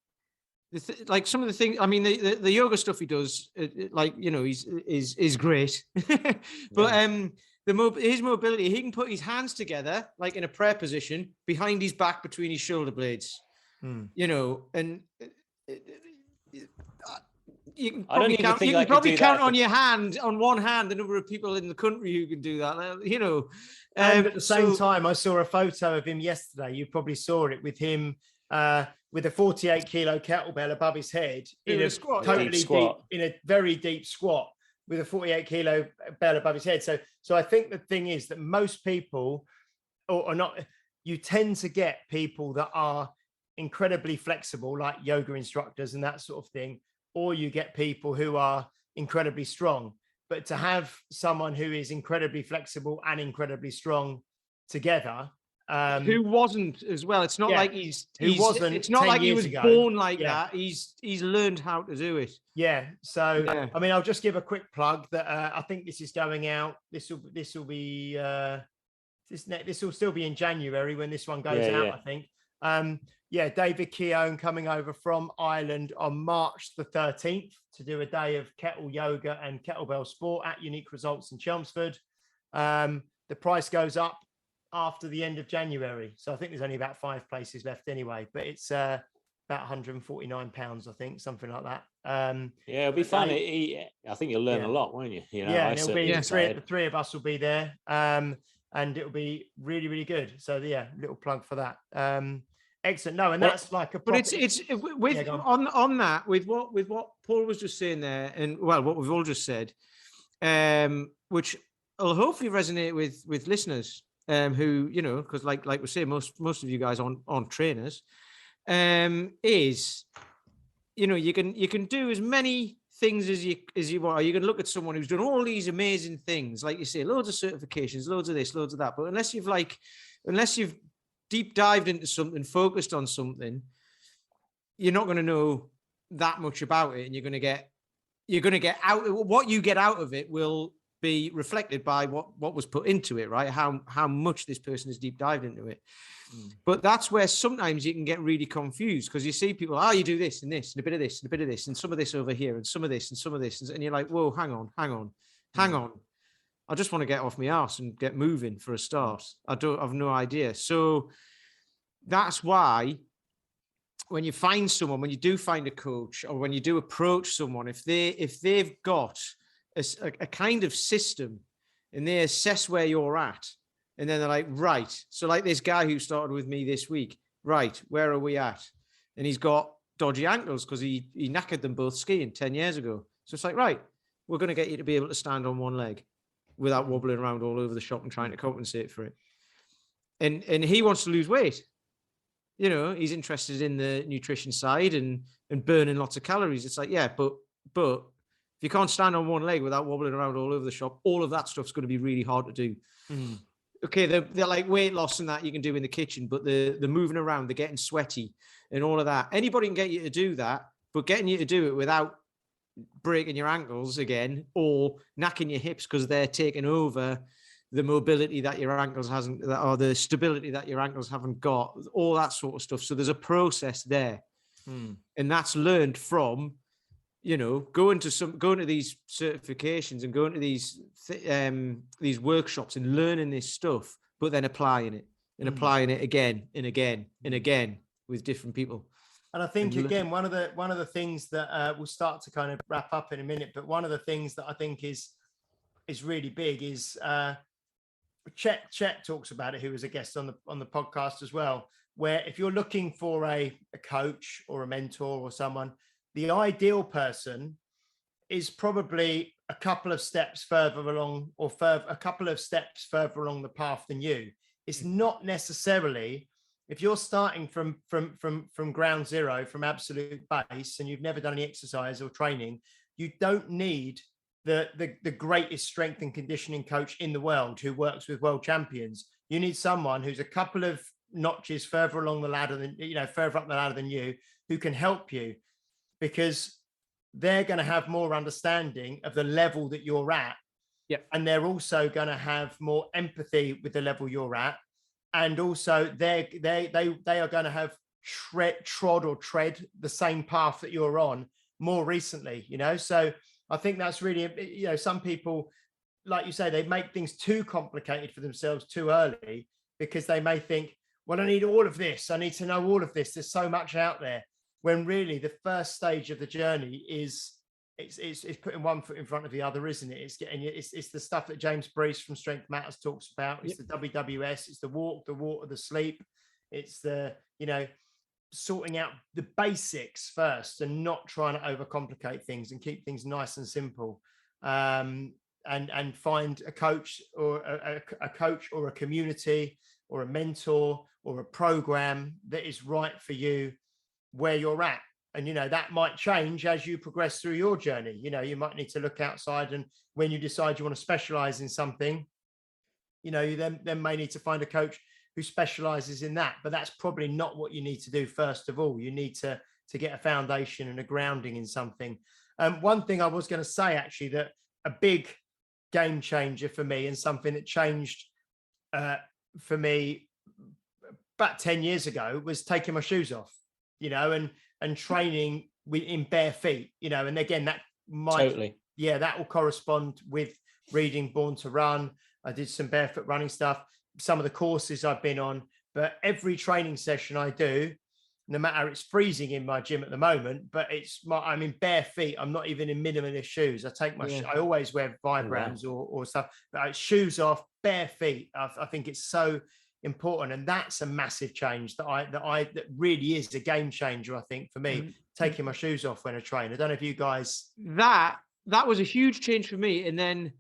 like some of the things. I mean, the yoga stuff he does, like, you know, is great. But his mobility, he can put his hands together like in a prayer position behind his back between his shoulder blades. You know, and. You can probably count on one hand the number of people in the country who can do that, you know. And at the same time, I saw a photo of him yesterday. You probably saw it with him with a 48 kilo kettlebell above his head in a squat, in a very deep squat with a 48 kilo bell above his head. So I think the thing is that most people, or not, you tend to get people that are incredibly flexible, like yoga instructors and that sort of thing, or you get people who are incredibly strong. But to have someone who is incredibly flexible and incredibly strong together, who wasn't as well. It's not like it's not like he was born like that. He's learned how to do it. Yeah. So I mean, I'll just give a quick plug that I think this is going out. This will still be in January when this one goes out. I think. David Keown coming over from Ireland on March the 13th to do a day of kettle yoga and kettlebell sport at Unique Results in Chelmsford. The price goes up after the end of January. So I think there's only about 5 places left anyway, but it's about £149, I think, something like that. It'll be fun. I think you'll learn a lot, won't you? You know, and it'll be the three of us will be there. And it'll be really, really good. So little plug for that. Excellent. No, and that's like a. But it's with on that with what Paul was just saying there, and what we've all just said, which will hopefully resonate with listeners, who, you know, because like we say, most of you guys aren't trainers, is, you know, you can do as many things as you want. You can look at someone who's done all these amazing things, like you say, loads of certifications, loads of this, loads of that. But unless you've deep dived into something, focused on something, you're not going to know that much about it, and you're going to get out. What you get out of it will be reflected by what was put into it, right? How much this person has deep dived into it. But that's where sometimes you can get really confused, because you see people, you do this and this and a bit of this and a bit of this and some of this over here and some of this and some of this, and you're like, whoa, hang on. I just want to get off my arse and get moving for a start. I've no idea. So that's why when you find someone, when you do find a coach, or when you do approach someone, if they've got a kind of system and they assess where you're at, and then they're like, right. So like this guy who started with me this week, right, where are we at? And he's got dodgy ankles because he knackered them both skiing 10 years ago. So it's like, right, we're going to get you to be able to stand on one leg without wobbling around all over the shop and trying to compensate for it. And he wants to lose weight. You know, he's interested in the nutrition side and burning lots of calories. It's like, yeah, but if you can't stand on one leg without wobbling around all over the shop, all of that stuff's going to be really hard to do. Mm. Okay, they're like weight loss and that you can do in the kitchen, but the moving around, they're getting sweaty and all of that. Anybody can get you to do that, but getting you to do it without breaking your ankles again or knacking your hips because they're taking over the mobility that your ankles hasn't, or the stability that your ankles haven't got, all that sort of stuff. So there's a process there, and that's learned from, you know, going to these certifications and going to these workshops and learning this stuff, but then applying it and applying it again and again and again with different people. And I think, again, one of the things that we'll start to kind of wrap up in a minute, but one of the things that I think is really big is Chet talks about it, who was a guest on the podcast as well, where if you're looking for a coach or a mentor or someone, the ideal person is probably a couple of steps further along, or a couple of steps further along the path than you. It's not necessarily, if you're starting from ground zero, from absolute base, and you've never done any exercise or training, you don't need the greatest strength and conditioning coach in the world who works with world champions. You need someone who's a couple of notches further along the ladder than, you know, further up the ladder than you, who can help you, because they're going to have more understanding of the level that you're at. Yeah. And they're also going to have more empathy with the level you're at. And also they are going to have tread the same path that you're on more recently, you know? So I think that's really, you know, some people, like you say, they make things too complicated for themselves too early, because they may think, well, I need all of this. I need to know all of this. There's so much out there. When really the first stage of the journey is it's putting one foot in front of the other, isn't it? It's getting it's the stuff that James Brees from Strength Matters talks about. It's the WWS. It's the walk, the water, the sleep. It's the, you know, sorting out the basics first and not trying to overcomplicate things and keep things nice and simple. And find a coach or a coach or a community or a mentor or a program that is right for you where you're at. And, you know, that might change as you progress through your journey. You know, you might need to look outside, and when you decide you want to specialize in something, you know, you then may need to find a coach who specializes in that. But that's probably not what you need to do first of all. You need to get a foundation and a grounding in something. One thing I was going to say, actually, that a big game changer for me, and something that changed for me about 10 years ago, was taking my shoes off, you know, and training in bare feet, you know. And again, that might, that will correspond with reading Born to Run. I did some barefoot running stuff, some of the courses I've been on, but every training session I do, no matter, it's freezing in my gym at the moment, but I'm in bare feet. I'm not even in minimalist shoes. I take my, I always wear Vibrams or stuff, but shoes off, bare feet. I think it's so important, and that's a massive change that really is a game changer, I think, for me, taking my shoes off when I train. I don't know if you guys, that was a huge change for me. And then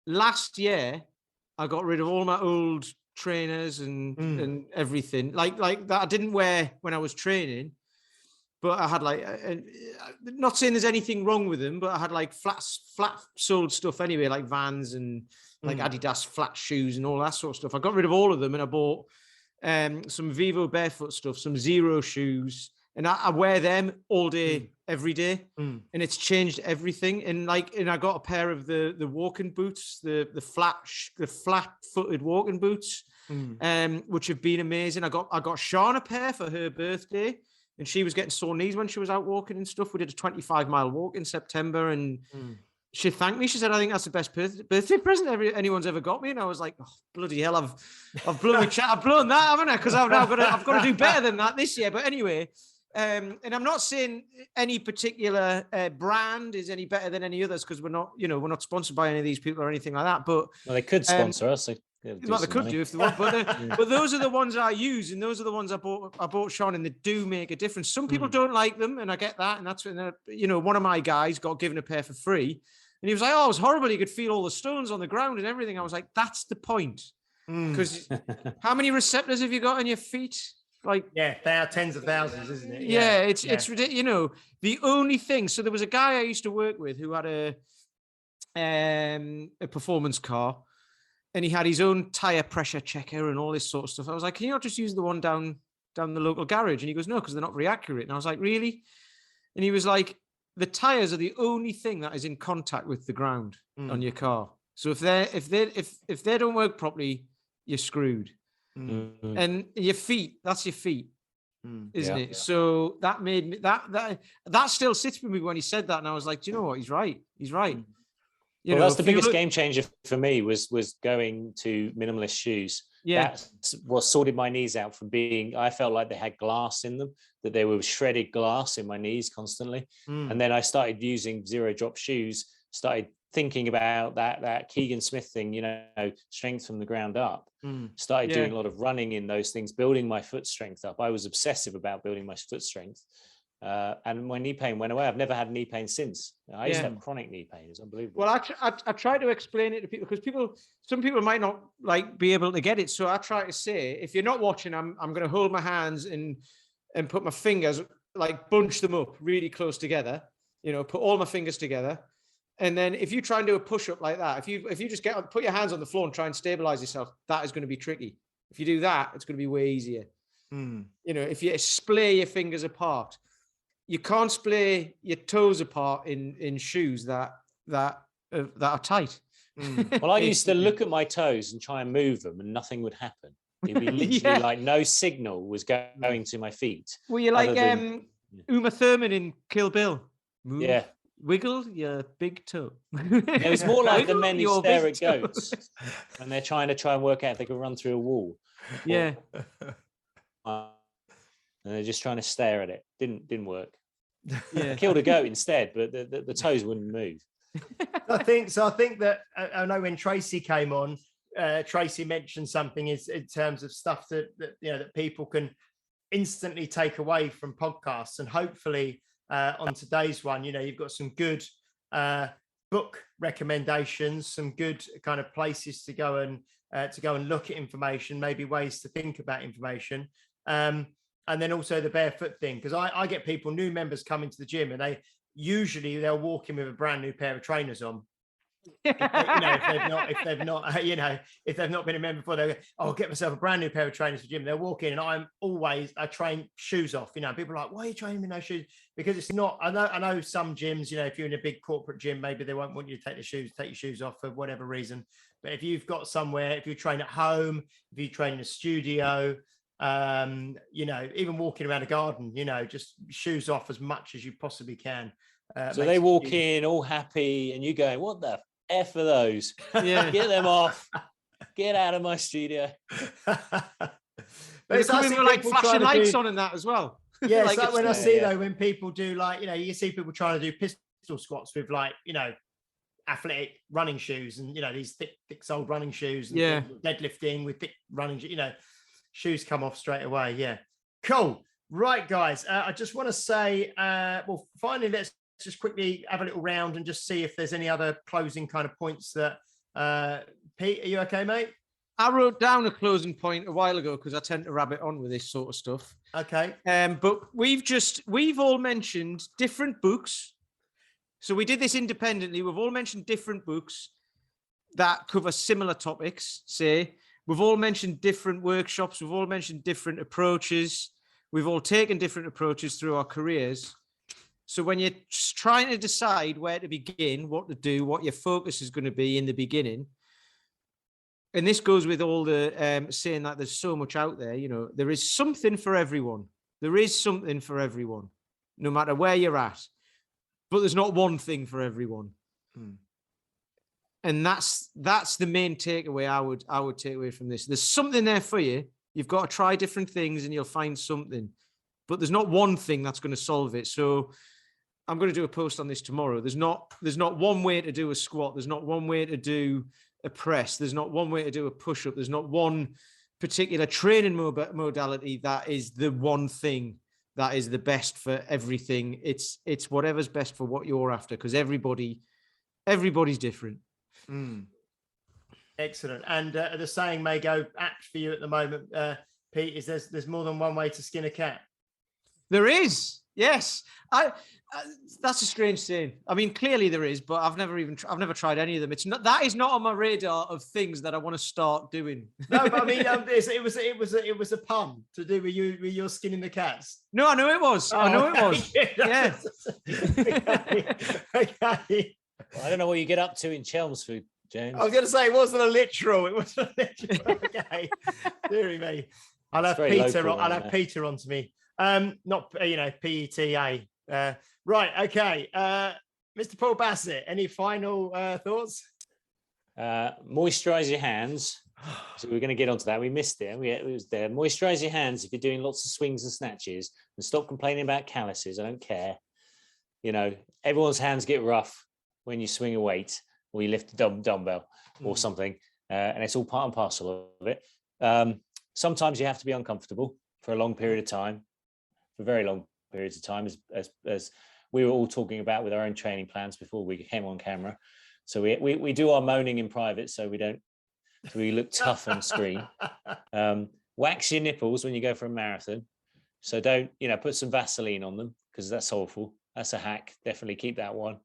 last year I got rid of all my old trainers and everything like that I didn't wear when I was training, but I had like, not saying there's anything wrong with them, but I had like flat soled stuff anyway, like Vans and like Adidas flat shoes and all that sort of stuff. I got rid of all of them, and I bought some Vivo barefoot stuff, some Zero shoes, and I wear them all day, every day, and it's changed everything. And I got a pair of the walking boots, the flat footed walking boots, which have been amazing. I got Sean a pair for her birthday, and she was getting sore knees when she was out walking and stuff. We did a 25-mile walk in September, and she thanked me. She said, "I think that's the best birthday present anyone's ever got me." And I was like, "Oh, bloody hell, I've blown my chat. I've blown that, haven't I? Because I've got to do better than that this year." But anyway, and I'm not saying any particular brand is any better than any others, because we're not sponsored by any of these people or anything like that. But well, they could sponsor us. Well, they could do if they want, but those are the ones I use, and those are the ones I bought Sean, and they do make a difference. Some people don't like them, and I get that, and that's when one of my guys got given a pair for free, and he was like, "Oh, it was horrible. You could feel all the stones on the ground and everything." I was like, "That's the point, because how many receptors have you got on your feet?" Like, yeah, they are tens of thousands, isn't it? Yeah, it's ridiculous. The only thing. So there was a guy I used to work with who had a performance car. And he had his own tire pressure checker and all this sort of stuff. I was like, "Can you not just use the one down the local garage?" And he goes, "No, because they're not very accurate." And I was like, "Really?" And he was like, "The tires are the only thing that is in contact with the ground on your car. So if they don't work properly, you're screwed." And your feet, that's your feet, isn't it? So that made me that still sits with me when he said that, and I was like, "Do you know what? He's right. He's right." Well, that's the biggest game changer for me was going to minimalist shoes. Yeah. That's what sorted my knees out from I felt like they had glass in them, that they were shredded glass in my knees constantly. And then I started using zero drop shoes, started thinking about that Keegan Smith thing, strength from the ground up. Started doing a lot of running in those things, building my foot strength up. I was obsessive about building my foot strength. And my knee pain went away. I've never had knee pain since. I used to have chronic knee pain. It's unbelievable. Well, I try to explain it to people, because some people might not be able to get it. So I try to say, if you're not watching, I'm going to hold my hands and put my fingers, bunch them up really close together, put all my fingers together. And then if you try and do a push up like that, if you just put your hands on the floor and try and stabilize yourself, that is going to be tricky. If you do that, it's going to be way easier. If you splay your fingers apart, you can't splay your toes apart in shoes that are tight. Well, I used to look at my toes and try and move them, and nothing would happen. It'd be literally like no signal was going to my feet. Well, you're like Uma Thurman in Kill Bill. Move, wiggle your big toe. It was more like the men who stare at goats when they're trying to work out if they can run through a wall. Yeah. And they're just trying to stare at it. Didn't work. Yeah. I killed a goat instead, but the toes wouldn't move. I think that I know when Tracy came on, Tracy mentioned something in terms of stuff that people can instantly take away from podcasts, and hopefully on today's one, you've got some good book recommendations, some good kind of places to go and look at information, maybe ways to think about information. And then also the barefoot thing, because I get new members come into the gym, and they'll walk in with a brand new pair of trainers on. If they've not been a member before, they go, "Oh, I'll get myself a brand new pair of trainers for the gym." They'll walk in, and I train shoes off. People are like, "Why are you training with no shoes?" Because it's not. I know some gyms, if you're in a big corporate gym, maybe they won't want you to take your shoes off for whatever reason. But if you've got somewhere, if you train at home, if you train in a studio, even walking around a garden, just shoes off as much as you possibly can. So they walk in all happy, and you going, "What the F are those? Yeah, get them off. Get out of my studio." But it's coming with flashing lights on and that as well. Yeah, it's like when I see though, when people do you see people trying to do pistol squats with athletic running shoes, and these thick soled running shoes, and deadlifting with thick running, shoes come off straight away. Yeah, cool. Right, guys. I just want to say, finally, let's just quickly have a little round and just see if there's any other closing kind of points that. Pete, are you okay, mate? I wrote down a closing point a while ago because I tend to rabbit on with this sort of stuff. Okay. But we've all mentioned different books. So we did this independently. We've all mentioned different books that cover similar topics, say. We've all mentioned different workshops. We've all mentioned different approaches. We've all taken different approaches through our careers. So when you're trying to decide where to begin, what to do, what your focus is going to be in the beginning, and this goes with all the saying that there's so much out there, there is something for everyone. There is something for everyone, no matter where you're at. But there's not one thing for everyone. And that's the main takeaway I would take away from this. There's something there for you. You've got to try different things and you'll find something. But there's not one thing that's going to solve it. So I'm going to do a post on this tomorrow. There's not one way to do a squat. There's not one way to do a press. There's not one way to do a push-up. There's not one particular training modality that is the one thing that is the best for everything. It's whatever's best for what you're after, because everybody's different. Excellent. And the saying may go apt for you at the moment, Pete, is there's more than one way to skin a cat. There is, yes. That's a strange saying. I mean, clearly there is, but I've never tried any of them. That is not on my radar of things that I want to start doing. No, but I mean, it was a pun to do with your skinning the cats. No, I know it was. Oh, I know it was. Yeah. Okay. Well, I don't know what you get up to in Chelmsford, James. I was going to say it wasn't a literal. It wasn't a literal. Okay. Deary me. I'll have Peter on to me. Not PETA. Right. Okay. Mr. Paul Bassett, any final thoughts? Moisturize your hands. So we're going to get onto that. We missed it. It was there. Moisturize your hands if you're doing lots of swings and snatches, and stop complaining about calluses. I don't care. Everyone's hands get rough when you swing a weight or you lift a dumbbell or something, and it's all part and parcel of it. Sometimes you have to be uncomfortable for a long period of time, for very long periods of time, as we were all talking about with our own training plans before we came on camera. So we do our moaning in private, so we look tough on screen. Wax your nipples when you go for a marathon. So don't, put some Vaseline on them, because that's awful. That's a hack. Definitely keep that one.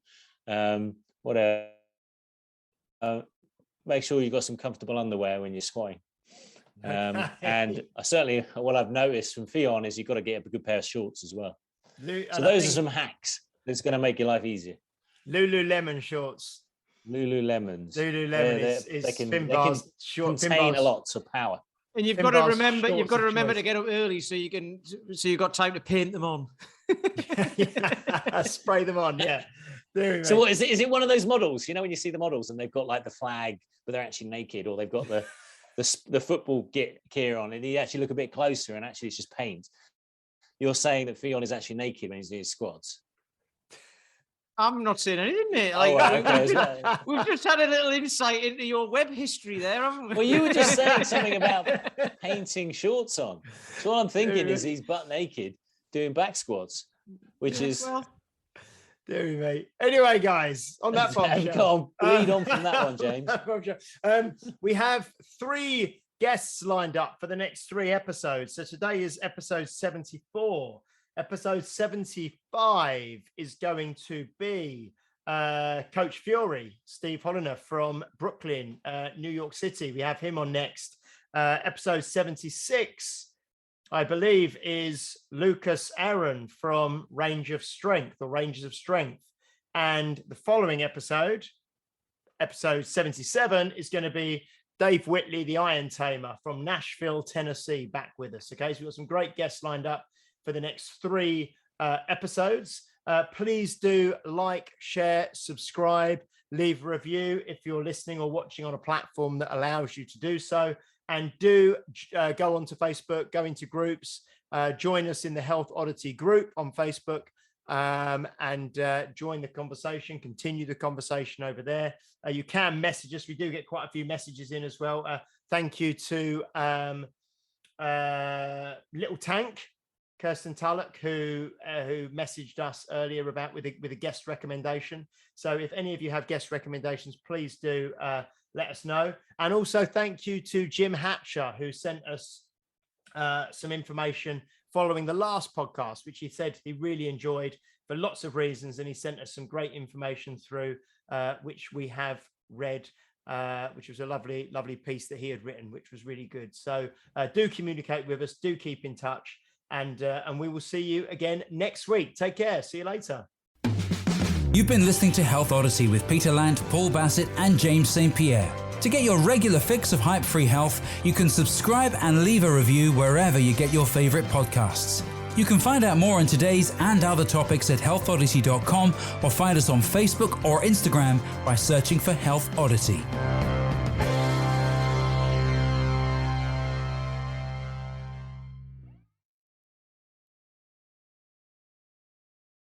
What else? Make sure you've got some comfortable underwear when you're squatting. And certainly what I've noticed from Fionn is you've got to get a good pair of shorts as well. So those are some hacks that's going to make your life easier. Lululemon shorts. Lululemon is they can contain a lot of power. And you've got to remember to get up early so you've got time to paint them on. Spray them on, yeah. So what is it? Is it one of those models? When you see the models and they've got like the flag, but they're actually naked, or they've got the football gear on, and you actually look a bit closer, and actually it's just paint. You're saying that Fionn is actually naked when he's doing squats? I'm not saying anything, mate. We've just had a little insight into your web history there, haven't we? Well, you were just saying something about painting shorts on. So all I'm thinking is he's butt naked doing back squats, which is... Deary mate. Anyway, guys, on that bombshell, lead on from that one, James. We have 3 guests lined up for the next 3 episodes. So today is episode 74. Episode 75 is going to be Coach Fury, Steve Holliner from Brooklyn, New York City. We have him on next. Episode 76, I believe, is Lucas Aaron from Ranges of Strength. And the following episode 77, is going to be Dave Whitley, the Iron Tamer from Nashville, Tennessee, back with us. Okay, so we've got some great guests lined up for the next 3 episodes. Please do like, share, subscribe, leave a review if you're listening or watching on a platform that allows you to do so. And do go onto Facebook, go into groups, join us in the Health Oddity group on Facebook, and join the conversation, continue the conversation over there. You can message us. We do get quite a few messages in as well. Thank you to Little Tank, Kirsten Tullock, who messaged us earlier about with a guest recommendation. So if any of you have guest recommendations, please do let us know. And also thank you to Jim Hatcher, who sent us some information following the last podcast, which he said he really enjoyed for lots of reasons. And he sent us some great information through, which we have read, which was a lovely, lovely piece that he had written, which was really good. So do communicate with us, do keep in touch, and we will see you again next week. Take care. See you later. You've been listening to Health Odyssey with Peter Lant, Paul Bassett, and James St. Pierre. To get your regular fix of hype-free health, you can subscribe and leave a review wherever you get your favorite podcasts. You can find out more on today's and other topics at healthodyssey.com or find us on Facebook or Instagram by searching for Health Oddity.